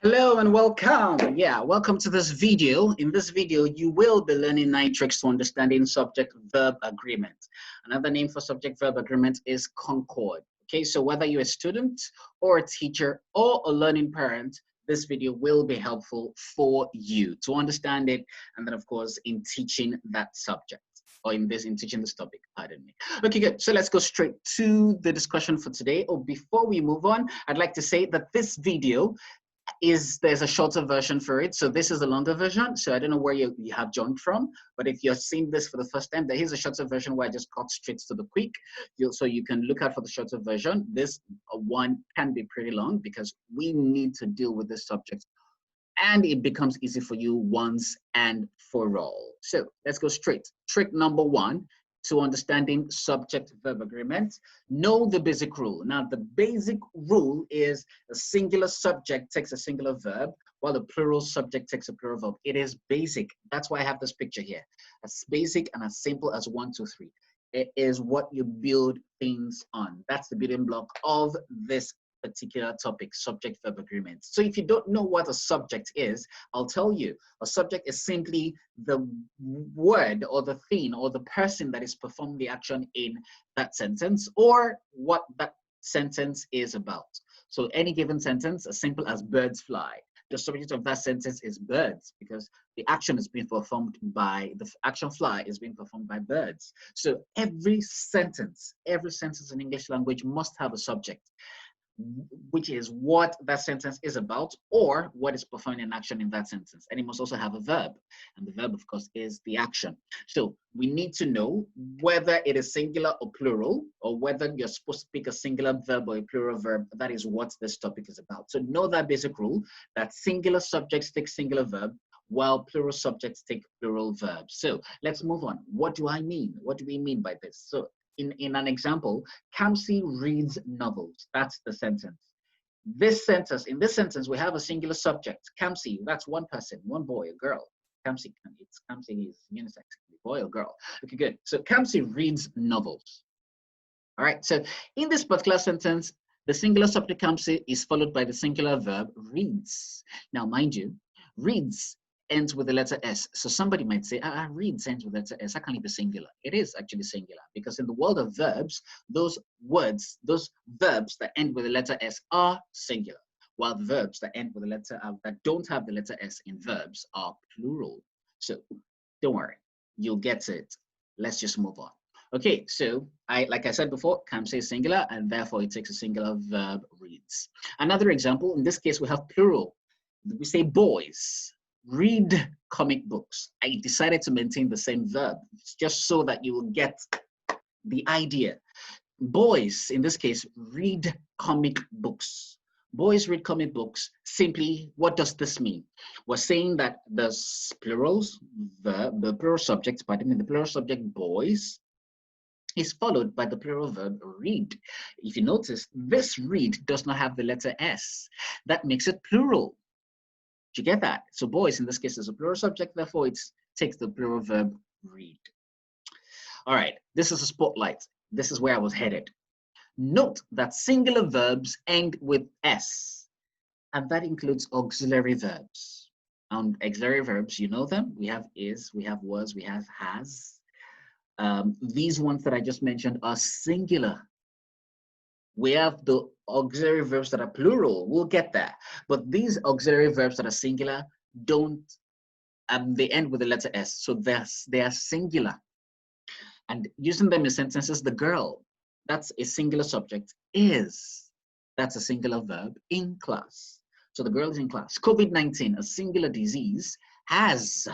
Hello and welcome. Welcome to this video. In this video, you will be learning 9 tricks to understanding subject-verb agreement. Another name for subject-verb agreement is Concord. Okay, so whether you're a student or a teacher or a learning parent, this video will be helpful for you to understand it, and then of course in teaching that subject. Or in teaching this topic, pardon me. Okay, good. So let's go straight to the discussion for today. Before we move on, I'd like to say that this video there's a shorter version for it. So this is the longer version. So I don't know where you have joined from, but if you're seeing this for the first time, there is a shorter version where I just cut straight to the quick. So you can look out for the shorter version. This one can be pretty long because we need to deal with this subject and it becomes easy for you once and for all. So let's go straight. Trick number 1 to understanding subject-verb agreement. Know the basic rule. Now, the basic rule is a singular subject takes a singular verb, while the plural subject takes a plural verb. It is basic. That's why I have this picture here. As basic and as simple as 1, 2, 3. It is what you build things on. That's the building block of this particular topic, subject-verb agreement. So if you don't know what a subject is, I'll tell you. A subject is simply the word or the thing or the person that is performing the action in that sentence or what that sentence is about. So any given sentence, as simple as birds fly. The subject of that sentence is birds because the action is being performed by, the action fly is being performed by birds. So every sentence in English language must have a subject, which is what that sentence is about or what is performing an action in that sentence. And it must also have a verb. And the verb, of course, is the action. So we need to know whether it is singular or plural, or whether you're supposed to pick a singular verb or a plural verb. That is what this topic is about. So know that basic rule, that singular subjects take singular verb, while plural subjects take plural verbs. So let's move on. What do I mean? What do we mean by this? So in an example, Kamsi reads novels. That's the sentence. In this sentence, we have a singular subject. Kamsi, that's one person, one boy, a girl. Kamsi is unisex, boy or girl. Okay, good. So Kamsi reads novels. All right, so in this particular sentence, the singular subject Kamsi is followed by the singular verb reads. Now, mind you, reads ends with the letter S. So somebody might say, reads ends with the letter S. How can it be singular? It is actually singular because in the world of verbs, those verbs that end with the letter S are singular, while the verbs that end with the letter that don't have the letter S in verbs are plural. So don't worry, you'll get it. Let's just move on. Okay, so like I said before, Kamsi is singular and therefore it takes a singular verb, reads. Another example, in this case, we have plural. We say boys read comic books. I decided to maintain the same verb just so that you will get the idea. Boys, in this case, read comic books. Boys read comic books. Simply, what does this mean? We're saying that the plural subject boys is followed by the plural verb read. If you notice, this read does not have the letter S. That makes it plural. Do you get that? So boys, in this case, is a plural subject, therefore it takes the plural verb read. All right, this is a spotlight. This is where I was headed. Note that singular verbs end with S, and that includes auxiliary verbs. Auxiliary verbs, you know them. We have is, we have was, we have has. These ones that I just mentioned are singular. We have the auxiliary verbs that are plural. We'll get there. But these auxiliary verbs that are singular don't, they end with the letter S. So they are singular. And using them in sentences, the girl, that's a singular subject, is, that's a singular verb, in class. So the girl is in class. COVID-19, a singular disease, has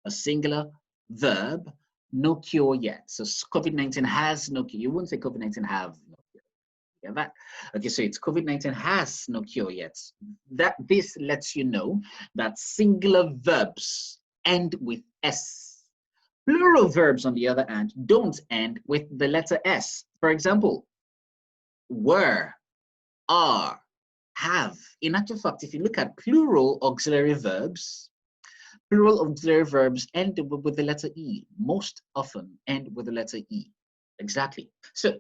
a singular verb, no cure yet. So COVID-19 has no cure. You wouldn't say COVID-19 have no cure. That. Okay, so it's COVID-19 has no cure yet. This lets you know that singular verbs end with S. Plural verbs, on the other hand, don't end with the letter S. For example, were, are, have. In actual fact, if you look at plural auxiliary verbs end with the letter E. Most often end with the letter E. Exactly. So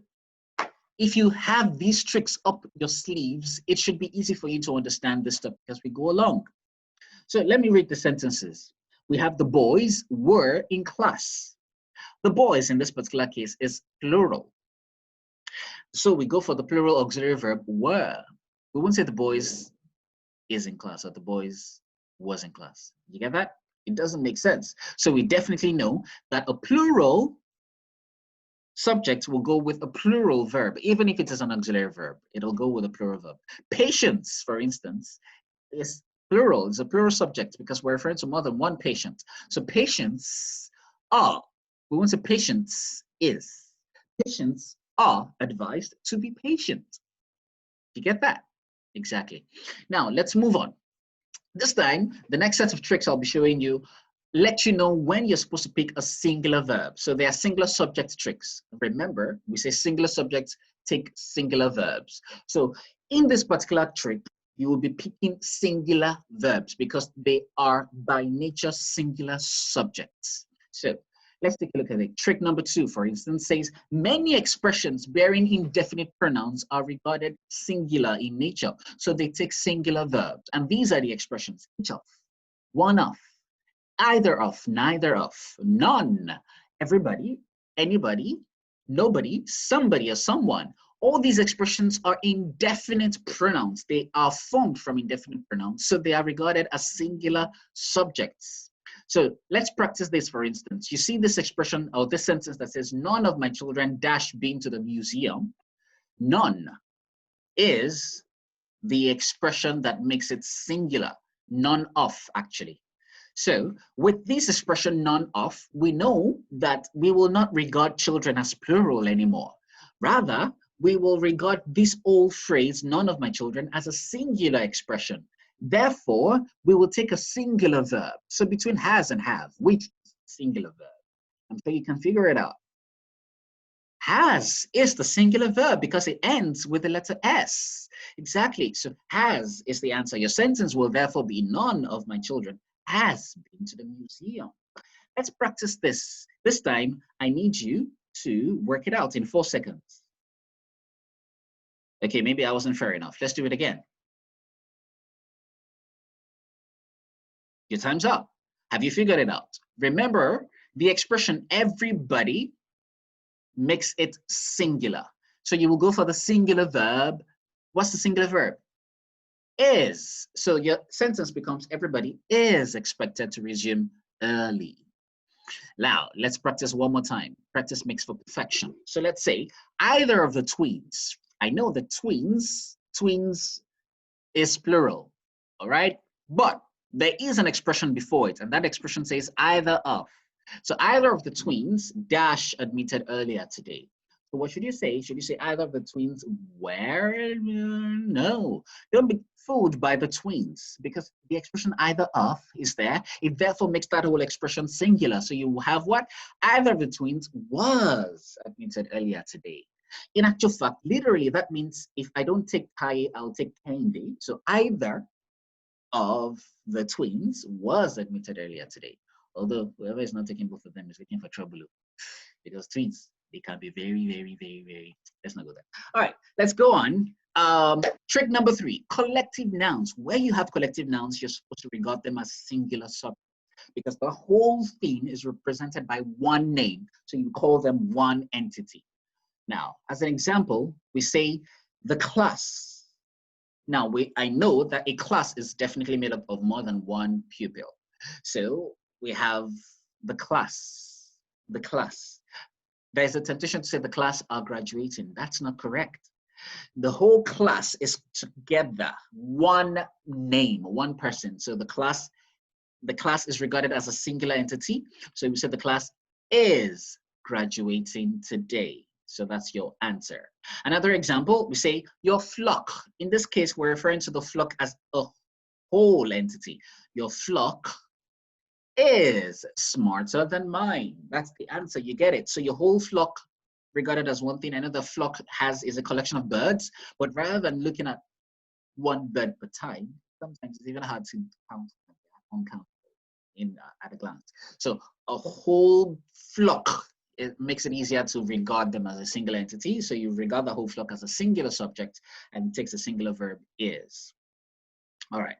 if you have these tricks up your sleeves, it should be easy for you to understand this stuff as we go along. So let me read the sentences. We have the boys were in class. The boys in this particular case is plural. So we go for the plural auxiliary verb were. We won't say the boys is in class or the boys was in class. You get that? It doesn't make sense. So we definitely know that a plural subject will go with a plural verb. Even if it is an auxiliary verb, it'll go with a plural verb. Patients, for instance, is plural. It's a plural subject because we're referring to more than one patient. So patients are, we won't say patients is. Patients are advised to be patient. You get that? Exactly. Now, let's move on. This time, the next set of tricks I'll be showing you let you know when you're supposed to pick a singular verb. So they are singular subject tricks. Remember, we say singular subjects take singular verbs. So in this particular trick, you will be picking singular verbs because they are by nature singular subjects. So let's take a look at it. Trick number 2, for instance, says many expressions bearing indefinite pronouns are regarded singular in nature. So they take singular verbs. And these are the expressions: each of, one of, either of, neither of, none, everybody, anybody, nobody, somebody, or someone. All these expressions are indefinite pronouns. They are formed from indefinite pronouns, so they are regarded as singular subjects. So let's practice this, for instance. You see this expression or this sentence that says, none of my children dash been to the museum. None is the expression that makes it singular. None of, actually. So with this expression none of, we know that we will not regard children as plural anymore. Rather, we will regard this old phrase, none of my children, as a singular expression. Therefore, we will take a singular verb. So between has and have, which is singular verb? I'm sure you can figure it out. Has is the singular verb because it ends with the letter S. Exactly. So has is the answer. Your sentence will therefore be none of my children has been to the museum. Let's practice this. This time, I need you to work it out in 4 seconds. Okay, maybe I wasn't fair enough. Let's do it again. Your time's up. Have you figured it out? Remember, the expression everybody makes it singular. So you will go for the singular verb. What's the singular verb? Is. So your sentence becomes everybody is expected to resume early. Now, let's practice one more time. Practice makes for perfection. So let's say either of the twins. I know the twins is plural, all right? But there is an expression before it, and that expression says either of. So either of the twins dash admitted earlier today. So what should you say? Should you say either of the twins were? No, don't be fooled by the twins because the expression either of is there. It therefore makes that whole expression singular. So you have what? Either of the twins was admitted earlier today. In actual fact, literally, that means if I don't take Kai, I'll take Candy. So either of the twins was admitted earlier today. Although whoever is not taking both of them is looking for trouble because twins, they can be very, let's not go there. All right, let's go on. Trick number 3, collective nouns. Where you have collective nouns, you're supposed to regard them as singular subjects because the whole thing is represented by one name. So you call them one entity. Now, as an example, we say the class. Now, I know that a class is definitely made up of more than one pupil. So we have the class, the class. There's a temptation to say the class are graduating. That's not correct. The whole class is together, one name, one person. So the class is regarded as a singular entity. So we say the class is graduating today. So that's your answer. Another example, we say your flock. In this case, we're referring to the flock as a whole entity. Your flock is smarter than mine. That's the answer. You get it. So your whole flock regarded as one thing. I know the flock is a collection of birds, but rather than looking at one bird per time, sometimes it's even hard to count on count at a glance. So a whole flock it makes it easier to regard them as a single entity. So you regard the whole flock as a singular subject and it takes a singular verb is. All right.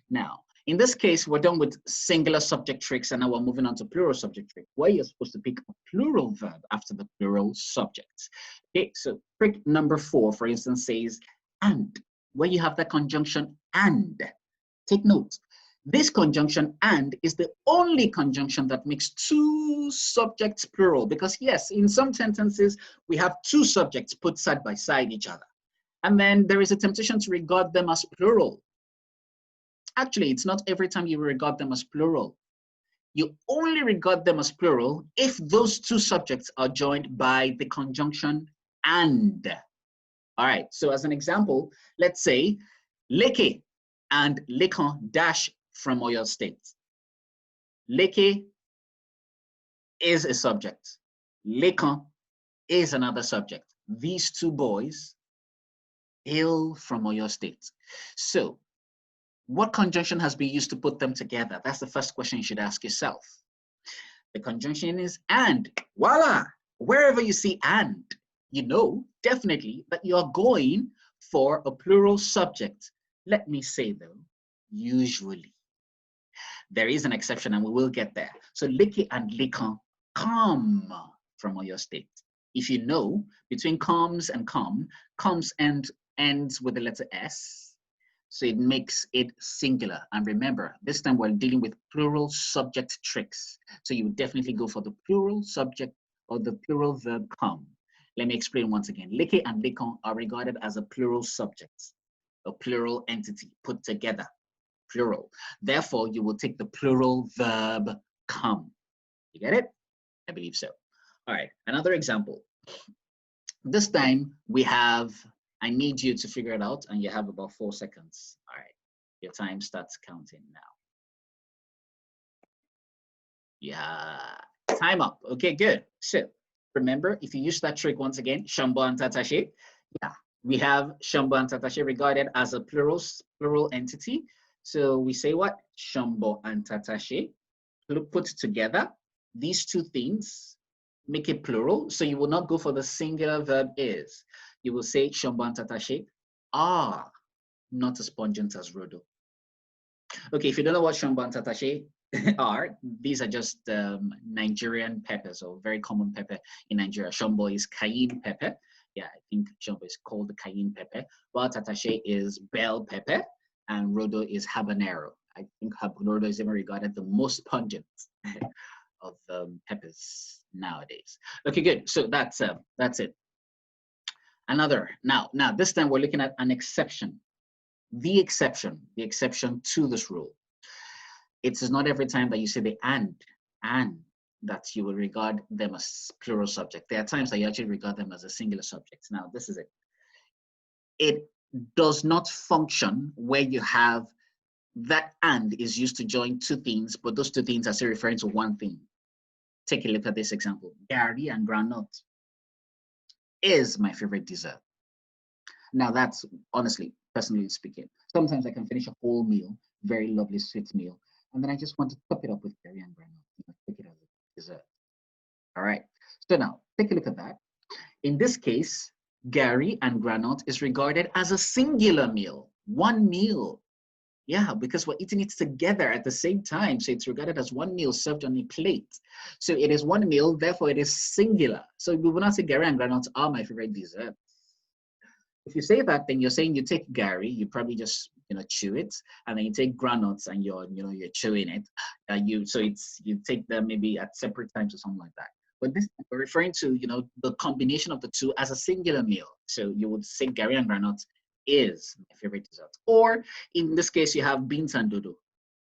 Now, in this case, we're done with singular subject tricks and now we're moving on to plural subject trick, where you're supposed to pick a plural verb after the plural subject. Okay, so trick number 4, for instance, says and, where you have the conjunction and. Take note. This conjunction and is the only conjunction that makes two subjects plural, because yes, in some sentences, we have two subjects put side by side each other. And then there is a temptation to regard them as plural. Actually, it's not every time you regard them as plural. You only regard them as plural if those two subjects are joined by the conjunction and. All right, so as an example, let's say Leke and Lekan dash from Oyo State. Leke is a subject. Lekan is another subject. These two boys hail from Oyo State. So what conjunction has been used to put them together? That's the first question you should ask yourself. The conjunction is and. Voila! Wherever you see and, you know definitely that you're going for a plural subject. Let me say though, usually. There is an exception and we will get there. So Leke and Lekan come from Oyo State. If you know, between comes and comes and ends with the letter S. So it makes it singular. And remember, this time we're dealing with plural subject tricks. So you would definitely go for the plural subject or the plural verb come. Let me explain once again. Leke and Lekan are regarded as a plural subject, a plural entity put together, plural. Therefore, you will take the plural verb come. You get it? I believe so. All right, another example. This time we have, I need you to figure it out, and you have about 4 seconds. All right, your time starts counting now. Yeah, time up. Okay, good. So remember, if you use that trick once again, Shambo and Tatashe, yeah, we have Shambo and Tatashe regarded as a plural entity. So we say what? Shambo and Tatashe put together. These two things make it plural. So you will not go for the singular verb is. You will say Shambo and Tatashe are not as pungent as Rodo. Okay, if you don't know what Shambo and Tatashe are, these are just Nigerian peppers, or very common pepper in Nigeria. Shambo is cayenne pepper. Yeah, I think Shambo is called the cayenne pepper, while Tatashe is bell pepper, and Rodo is habanero. I think Rodo is even regarded the most pungent of peppers nowadays. Okay, good. So that's it. Another, now this time we're looking at an exception. The exception to this rule. It is not every time that you say the and that you will regard them as plural subject. There are times that you actually regard them as a singular subject. Now, this is it. It does not function where you have that and is used to join two things, but those two things are still referring to one thing. Take a look at this example. Gari and groundnut is my favorite dessert. Now that's, honestly, personally speaking, sometimes I can finish a whole meal, very lovely sweet meal, and then I just want to top it up with gari and groundnut, take it as a dessert. All right, so now take a look at that. In this case, gari and groundnut is regarded as a singular meal, one meal. Yeah, because we're eating it together at the same time. So it's regarded as one meal served on a plate. So it is one meal, therefore it is singular. So we will not say gari and groundnut are my favorite dessert. If you say that, then you're saying you take gari, you probably just chew it, and then you take groundnuts and you're chewing it. You take them maybe at separate times or something like that. But this we're referring to the combination of the two as a singular meal. So you would say gari and groundnuts is my favorite dessert. Or in this case, you have beans and dodo.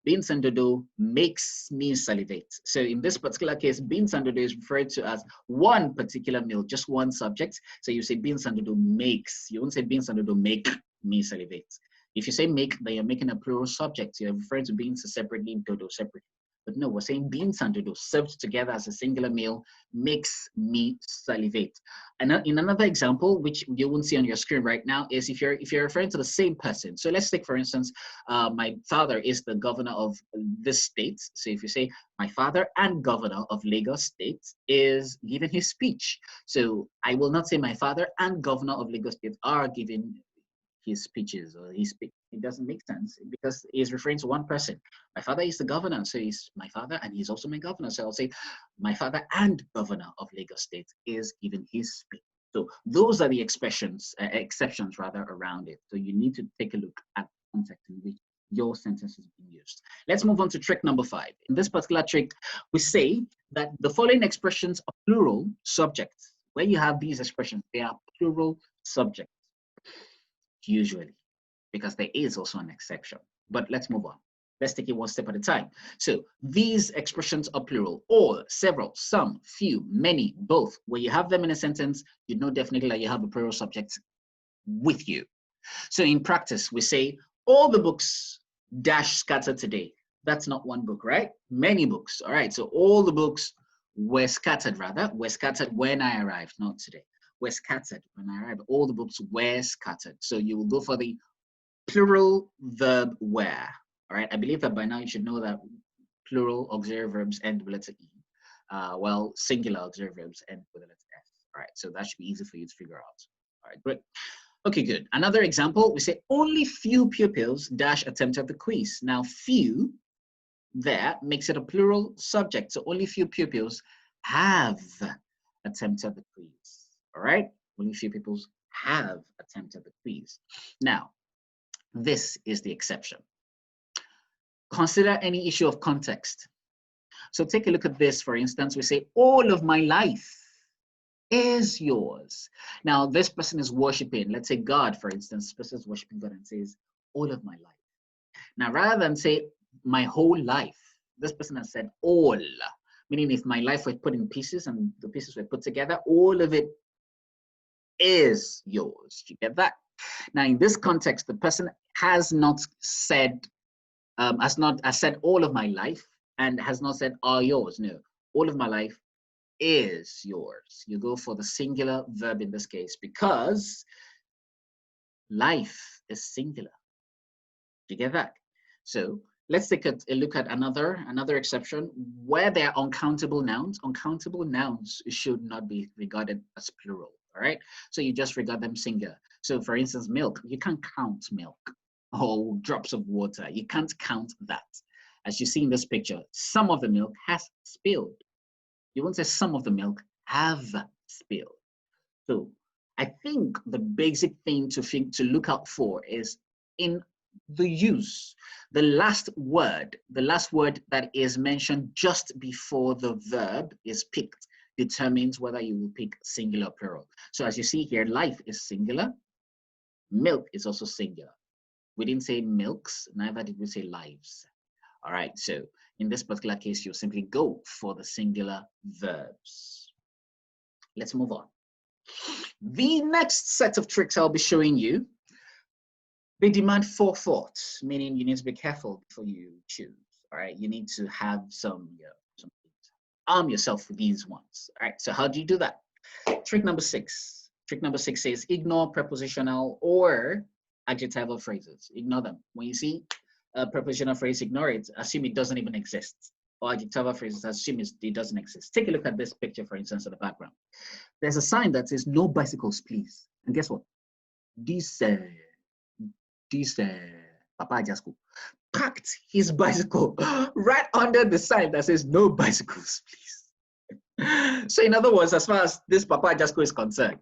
Beans and dodo makes me salivate. So in this particular case, beans and dodo is referred to as one particular meal, just one subject. So you say beans and dodo makes. You won't say beans and dodo make me salivate. If you say make, then you're making a plural subject. You're referring to beans separately, dodo separately. But no, we're saying beans and dodo served together as a singular meal makes me salivate. And in another example, which you won't see on your screen right now, is if you're referring to the same person. So let's take, for instance, my father is the governor of this state. So if you say my father and governor of Lagos State is giving his speech. So I will not say my father and governor of Lagos State are giving his speeches or his speak. It doesn't make sense because he's referring to one person. My father is the governor, so he's my father and he's also my governor. So I'll say my father and governor of Lagos State is giving his speech. So those are the expressions, exceptions rather, around it. So you need to take a look at the context in which your sentence is being used. Let's move on to trick number 5. In this particular trick, we say that the following expressions are plural subjects. Where you have these expressions, they are plural subjects. Usually, because there is also an exception. But let's move on. Let's take it one step at a time. So these expressions are plural: all, several, some, few, many, both. When you have them in a sentence, you know definitely that you have a plural subject with you. So in practice, we say all the books dash scattered today. That's not one book, right? Many books. All right. So all the books were scattered, rather, were scattered when I arrived, not today. Were scattered when I arrived. All the books were scattered. So you will go for the plural verb were. All right. I believe that by now you should know that plural auxiliary verbs end with letter E, while singular auxiliary verbs end with a letter S. All right. So that should be easy for you to figure out. All right. Great. Okay, good. Another example, we say only few pupils dash attempted the quiz. Now, few there makes it a plural subject. So only few pupils have attempted the quiz. All right, only few people have attempted the quiz. Now, this is the exception. Consider any issue of context. So take a look at this. For instance, we say all of my life is yours. Now, this person is worshiping, let's say God, for instance, this person is worshiping God and says all of my life. Now, rather than say my whole life, this person has said all, meaning if my life was put in pieces and the pieces were put together, all of it is yours. You get that? Now, in this context, the person has not said, has said all of my life and has not said are yours. No, all of my life is yours. You go for the singular verb in this case because life is singular. You get that? So let's take a look at another exception where there are uncountable nouns. Uncountable nouns should not be regarded as plural. All right, so you just regard them singular. So for instance, milk, you can't count milk, or drops of water, you can't count that. As you see in this picture, some of the milk has spilled. You won't say some of the milk have spilled. So I think the basic thing to look out for is in the use, the last word that is mentioned just before the verb is picked determines whether you will pick singular or plural. So as you see here, life is singular, milk is also singular. We didn't say milks, neither did we say lives. All right, so in this particular case, you'll simply go for the singular verbs. Let's move on. The next set of tricks I'll be showing you, they demand forethought, meaning you need to be careful before you choose. All right, you need to have some arm yourself with these ones. All right, so how do you do that? Trick number 6. Trick number 6 says ignore prepositional or adjectival phrases. Ignore them. When you see a prepositional phrase, ignore it. Assume it doesn't even exist. Or adjectival phrases, assume it doesn't exist. Take a look at this picture, for instance, in the background. There's a sign that says no bicycles, please. And guess what? This Papa Jasko packed his bicycle right under the sign that says no bicycles, please. So in other words, as far as this Papa Jasko is concerned,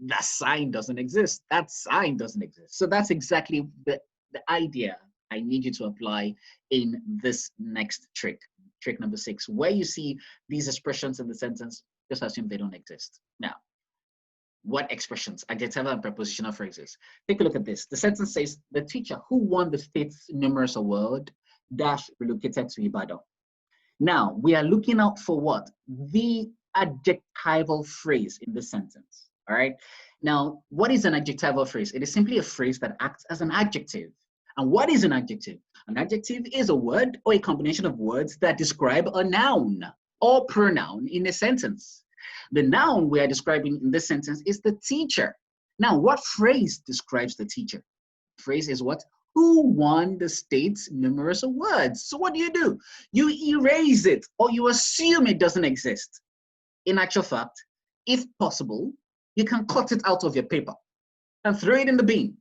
that sign doesn't exist. That sign doesn't exist. So that's exactly the idea I need you to apply in this next trick. Trick number 6, where you see these expressions in the sentence, just assume they don't exist. Now, what expressions? Adjectival and prepositional phrases. Take a look at this. The sentence says, the teacher who won the state's numerous award dash relocated to Ibadan. Now, we are looking out for what? The adjectival phrase in this sentence, all right? Now, what is an adjectival phrase? It is simply a phrase that acts as an adjective. And what is an adjective? An adjective is a word or a combination of words that describe a noun or pronoun in a sentence. The noun we are describing in this sentence is the teacher. Now, what phrase describes the teacher? The phrase is what? Who won the state's numerous awards? So what do? You erase it or you assume it doesn't exist. In actual fact, if possible, you can cut it out of your paper and throw it in the bin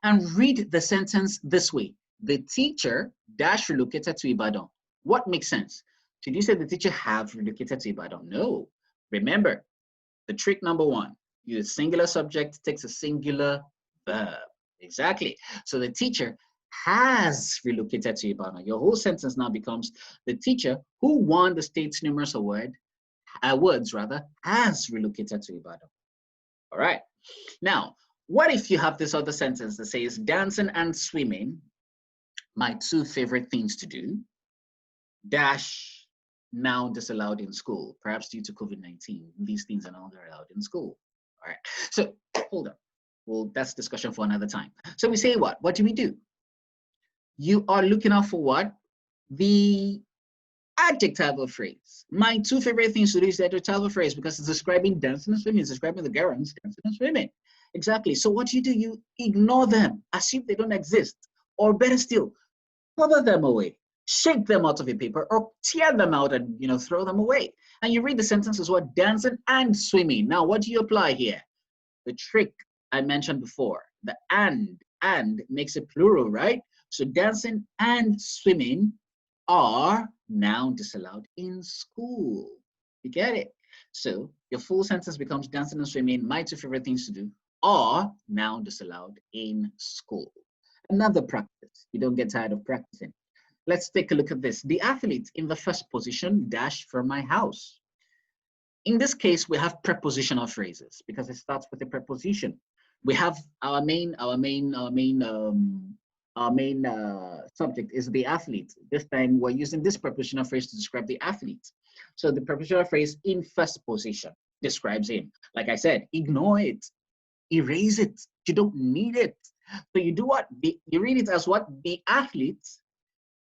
and read the sentence this way. The teacher dash relocated to Ibadan. What makes sense? Should you say the teacher have relocated to Ibadan? No. Remember, the trick number one, use singular subject takes a singular verb. Exactly. So the teacher has relocated to Ibadan. Your whole sentence now becomes the teacher who won the state's numerous awards has relocated to Ibadan. All right. Now, what if you have this other sentence that says dancing and swimming, my two favorite things to do, dash now disallowed in school, perhaps due to COVID-19. These things are not allowed in school. All right. So hold on. Well, that's discussion for another time. So we say what? What do? You are looking out for what? The adjectival phrase. My two favorite things to do is the adjectival phrase because it's describing dancing and swimming. It's describing the girls dancing and swimming. Exactly. So what do? You ignore them, assume they don't exist, or better still, cover them away, shake them out of your paper, or tear them out and throw them away. And you read the sentence as what? Dancing and swimming. Now, what do you apply here? The trick I mentioned before, the and makes it plural, right? So dancing and swimming are now disallowed in school. You get it? So your full sentence becomes dancing and swimming, my two favorite things to do, are now disallowed in school. Another practice. You don't get tired of practicing. Let's take a look at this. The athlete in the first position dash from my house. In this case, we have prepositional phrases because it starts with a preposition. We have our main subject is the athlete. This time we're using this prepositional phrase to describe the athlete. So the prepositional phrase in first position describes him. Like I said, ignore it, erase it. You don't need it. So you do what? You read it as what? The athlete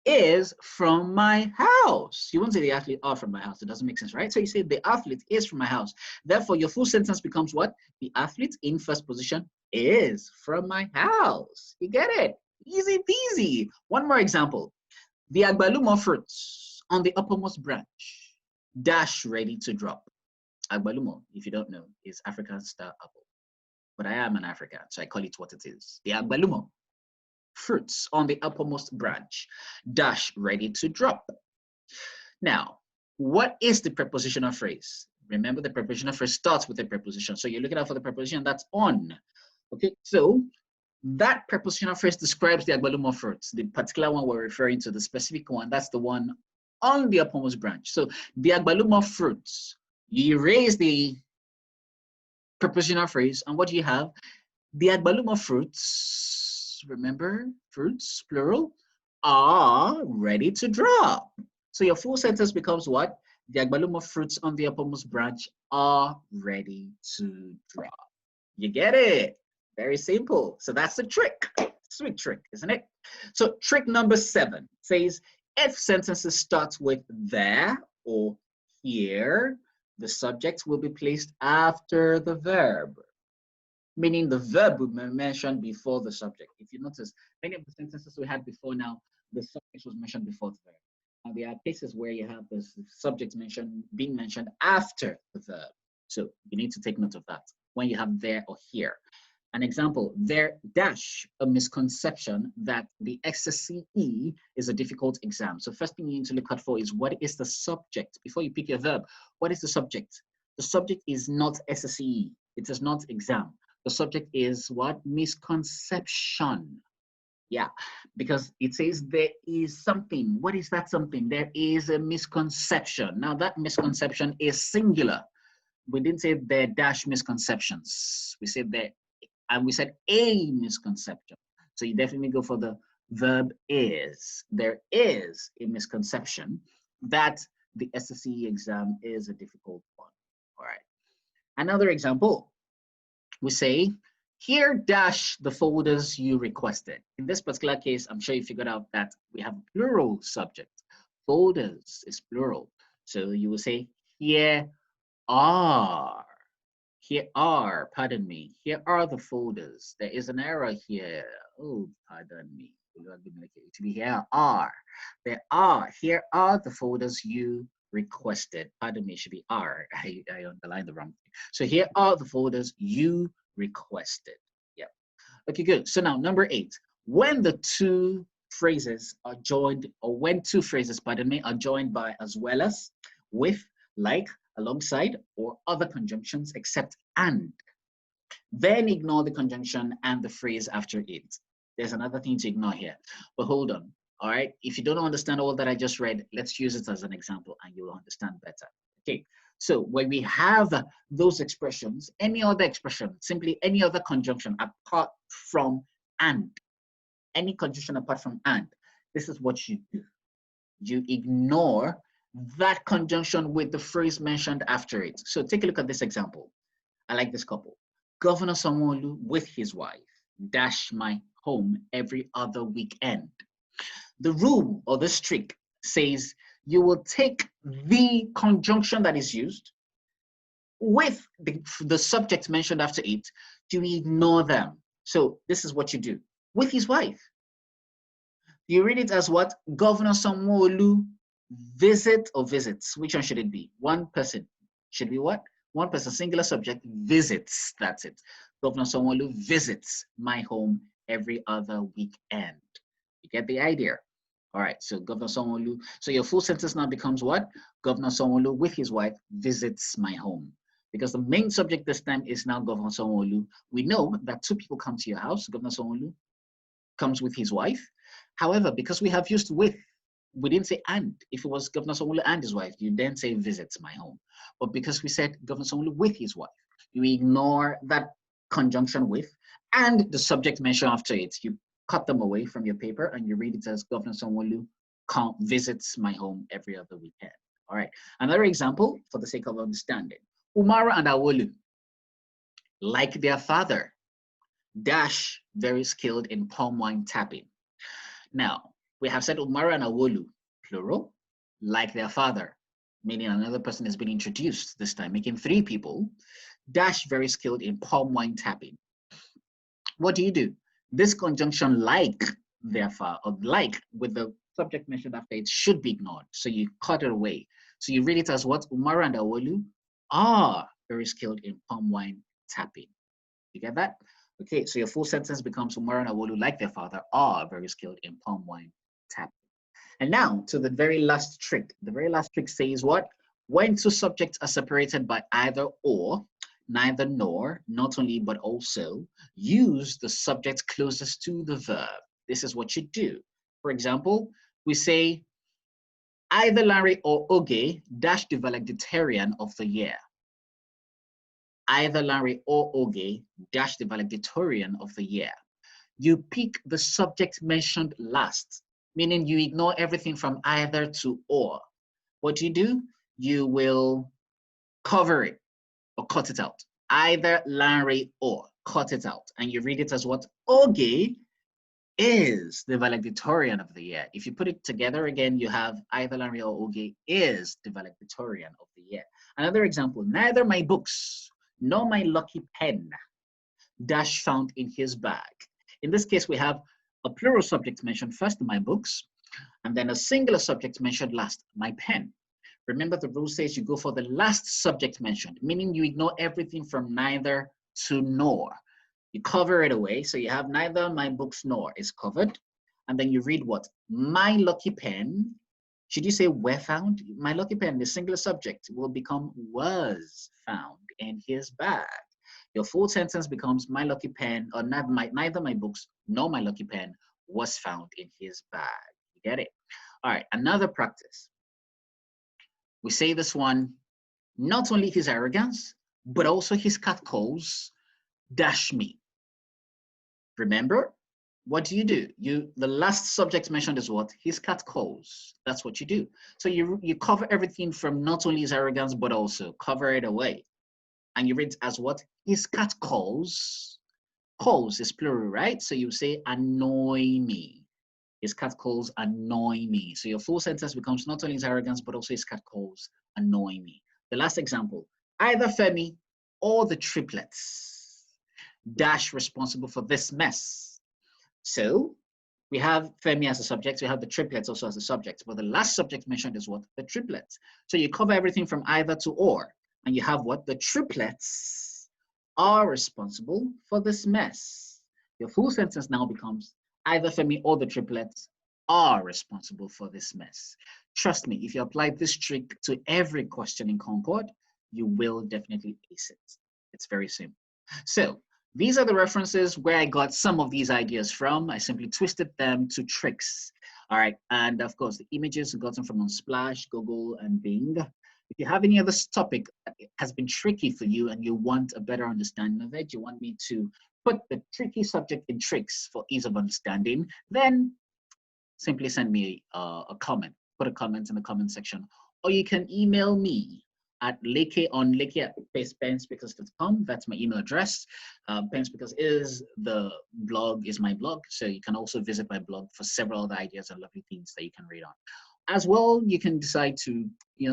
is from my house. You won't say the athlete are from my house. It doesn't make sense, right? So you say the athlete is from my house. Therefore, your full sentence becomes what? The athlete in first position is from my house. You get it? Easy peasy. One more example. The agbalumo fruits on the uppermost branch, dash ready to drop. Agbalumo, if you don't know, is African star apple. But I am an African, so I call it what it is. The agbalumo fruits on the uppermost branch, dash ready to drop. Now, what is the prepositional phrase? Remember, the prepositional phrase starts with a preposition. So you're looking out for the preposition that's on. Okay, so that prepositional phrase describes the agbalumo fruits, the particular one we're referring to, the specific one, that's the one on the uppermost branch. So the agbalumo fruits, you erase the prepositional phrase, and what do you have? The agbalumo fruits, remember, fruits, plural, are ready to drop. So your full sentence becomes what? The agbalumo fruits on the uppermost branch are ready to drop. You get it? Very simple. So that's the trick. Sweet trick, isn't it? So trick number 7 says, if sentences start with there or here, the subject will be placed after the verb, meaning the verb will be mentioned before the subject. If you notice, many of the sentences we had before now, the subject was mentioned before the verb. Now, there are cases where you have the subject being mentioned after the verb. So you need to take note of that when you have there or here. An example, there dash a misconception that the SSCE is a difficult exam. So first thing you need to look out for is what is the subject? Before you pick your verb, what is the subject? The subject is not SSCE. It is not exam. The subject is what? Misconception. Yeah, because it says there is something. What is that something? There is a misconception. Now that misconception is singular. We didn't say there dash misconceptions. We said there, and we said a misconception. So you definitely go for the verb is. There is a misconception that the SSCE exam is a difficult one. All right. Another example, we say Here dash the folders you requested. In this particular case, I'm sure you figured out that we have a plural subject. Folders is plural. So you will say, here are. Here are, pardon me. Here are the folders. There is an error here. Oh, pardon me. To be here are. There are. Here are the folders you requested. Pardon me, it should be are. I underlined the wrong thing. So here are the folders you requested. Yeah. Okay, good. So now number 8. When the two phrases are joined, or when two phrases, pardon me, are joined by as well as, with, like, alongside, or other conjunctions except and, then ignore the conjunction and the phrase after it. There's another thing to ignore here, but hold on. All right, if you don't understand all that I just read, let's use it as an example and you'll understand better. Okay, so when we have those expressions, any other expression, simply any other conjunction apart from and, any conjunction apart from and, this is what you do. You ignore that conjunction with the phrase mentioned after it. So take a look at this example. I like this couple. Governor Sanwo-Olu with his wife dash my home every other weekend. The rule or the trick says you will take the conjunction that is used with the subject mentioned after it, you ignore them. So this is what you do. With his wife. You read it as what? Governor Sanwo-Olu visit or visits. Which one should it be? One person. Should be what? One person, singular subject, visits. That's it. Governor Sanwo-Olu visits my home every other weekend. You get the idea? All right, so Governor Sanwo-Olu. So your full sentence now becomes what? Governor Sanwo-Olu with his wife visits my home. Because the main subject this time is now Governor Sanwo-Olu. We know that two people come to your house. Governor Sanwo-Olu comes with his wife. However, because we have used with, we didn't say and. If it was Governor Sanwo-Olu and his wife, you then say visits my home. But because we said Governor Sanwo-Olu with his wife, you ignore that conjunction with and the subject mentioned after it. You cut them away from your paper and you read it as Governor Sanwo-Olu visits my home every other weekend. All right. Another example for the sake of understanding. Umara and Awolu, like their father, dash very skilled in palm wine tapping. Now, we have said Umara and Awolu, plural, like their father, meaning another person has been introduced this time, making 3 people, dash very skilled in palm wine tapping. What do? This conjunction like their father, or like with the subject mentioned after it should be ignored. So you cut it away. So you read it as what? Umara and Awolu are very skilled in palm wine tapping. You get that? Okay, so your full sentence becomes Umara and Awolu, like their father, are very skilled in palm wine tapping. And now to the very last trick. The very last trick says what? When two subjects are separated by either or, neither nor, not only but also, use the subject closest to the verb. This is what you do. For example, we say, either Larry or Oge dash the valedictorian of the year. Either Larry or Oge dash the valedictorian of the year. You pick the subject mentioned last, meaning you ignore everything from either to or. What do? You will cover it or cut it out. Either Larry or, cut it out. And you read it as what? Oge is the valedictorian of the year. If you put it together again, you have either Larry or Oge is the valedictorian of the year. Another example, neither my books nor my lucky pen dash found in his bag. In this case, we have a plural subject mentioned first, my books, and then a singular subject mentioned last, my pen. Remember, the rule says you go for the last subject mentioned, meaning you ignore everything from neither to nor. You cover it away, so you have neither my books nor is covered, and then you read what? My lucky pen. Should you say were found? My lucky pen, the singular subject, will become was found in his bag. Your full sentence becomes my lucky pen, or neither my books nor my lucky pen was found in his bag. You get it? All right, another practice. We say this one, not only his arrogance, but also his catcalls dash me. Remember, what do? The last subject mentioned is what? His catcalls. That's what you do. So you cover everything from not only his arrogance, but also cover it away. And you read it as what? His catcalls Calls is plural, right? So you say annoy me. His cat calls annoy me. So your full sentence becomes not only his arrogance, but also his cat calls annoy me. The last example, either Femi or the triplets dash responsible for this mess. So we have Femi as a subject, we have the triplets also as a subject, but the last subject mentioned is what? The triplets. So you cover everything from either to or, and you have what? The triplets are responsible for this mess. Your full sentence now becomes either Femi or the triplets are responsible for this mess. Trust me, if you apply this trick to every question in Concord, you will definitely ace it. It's very simple. So these are the references where I got some of these ideas from. I simply twisted them to tricks. All right, and of course, the images gotten from Unsplash, Google, and Bing. If you have any other topic that has been tricky for you and you want a better understanding of it, you want me to put the tricky subject in tricks for ease of understanding, then simply send me a comment. Put a comment in the comment section, or you can email me at leke@penspeakers.com. That's my email address. Penspeakers is my blog, so you can also visit my blog for several other ideas and lovely things that you can read on. As well, you can decide to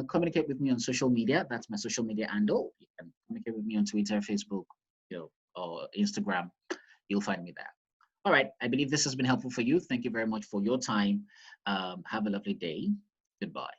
communicate with me on social media. That's my social media handle. You can communicate with me on Twitter, Facebook, or Instagram. You'll find me there. All right, I believe this has been helpful for you. Thank you very much for your time. Have a lovely day. Goodbye.